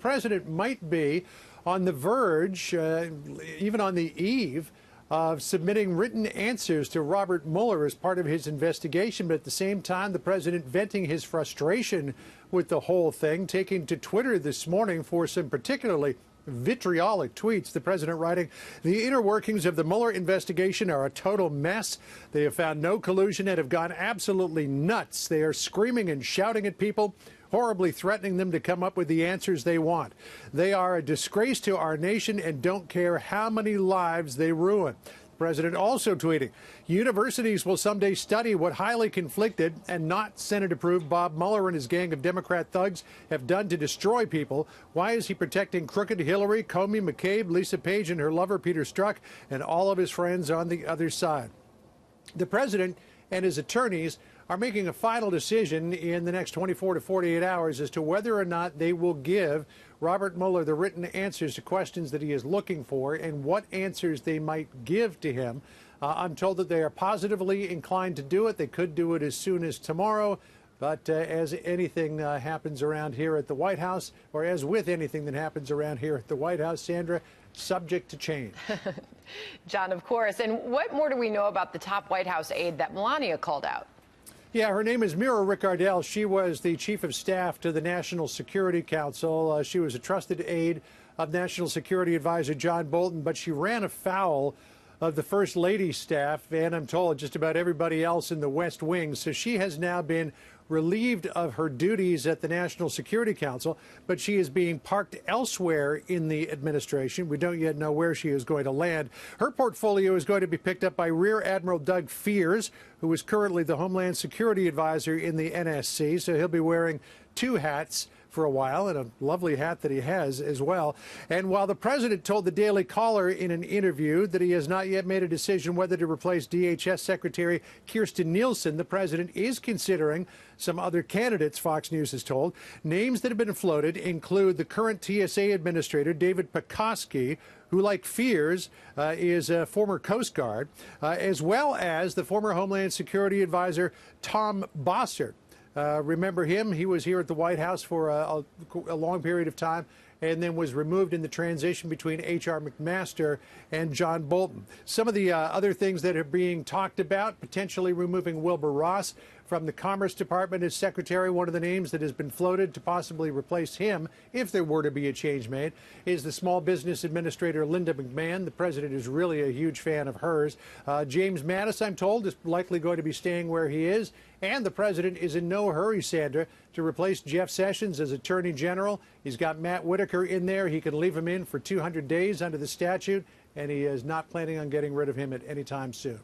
president might be on the verge, even on the eve, of submitting written answers to Robert Mueller as part of his investigation. But at the same time, the president venting his frustration with the whole thing, taking to Twitter this morning for some particularly vitriolic tweets. The president writing, "The inner workings of the Mueller investigation are a total mess. They have found no collusion and have gone absolutely nuts. They are screaming and shouting at people, horribly threatening them to come up with the answers they want. They are a disgrace to our nation and don't care how many lives they ruin." The president also tweeting, "Universities will someday study what highly conflicted and not Senate-approved Bob Mueller and his gang of Democrat thugs have done to destroy people. Why is he protecting crooked Hillary, Comey, McCabe, Lisa Page and her lover Peter Strzok, and all of his friends on the other side?" The president and his attorneys are making a final decision in the next 24 to 48 hours as to whether or not they will give Robert Mueller the written answers to questions that he is looking for and what answers they might give to him. I'm told that they are positively inclined to do it. They could do it as soon as tomorrow. But as anything happens around here at the White House, or as with anything that happens around here at the White House, Sandra, subject to change. John, of course. And what more do we know about the top White House aide that Melania called out? Yeah, her name is Mira Ricardel. She was the chief of staff to the National Security Council. She was a trusted aide of National Security Advisor John Bolton, but she ran afoul of the First Lady's staff, and I'm told just about everybody else in the West Wing. So she has now been relieved of her duties at the National Security Council, but she is being parked elsewhere in the administration. We don't yet know where she is going to land. Her portfolio is going to be picked up by Rear Admiral Doug Fears, who is currently the Homeland Security Advisor in the NSC. So he'll be wearing two hats for a while, and a lovely hat that he has as well. And while the president told the Daily Caller in an interview that he has not yet made a decision whether to replace DHS Secretary Kirstjen Nielsen, the president is considering some other candidates, Fox News is told. Names that have been floated include the current TSA administrator, David Pekoske, who, like Fears, is a former Coast Guard, as well as the former Homeland Security Advisor, Tom Bossert. Remember him? He was here at the White House for a long period of time and then was removed in the transition between H.R. McMaster and John Bolton. Some of the other things that are being talked about, potentially removing Wilbur Ross from the Commerce Department as secretary. One of the names that has been floated to possibly replace him, if there were to be a change made, is the Small Business Administrator Linda McMahon. The president is really a huge fan of hers. James Mattis, I'm told, is likely going to be staying where he is. And the president is in no hurry, Sandra, to replace Jeff Sessions as Attorney General. He's got Matt Whitaker in there. He can leave him in for 200 days under the statute, and he is not planning on getting rid of him at any time soon.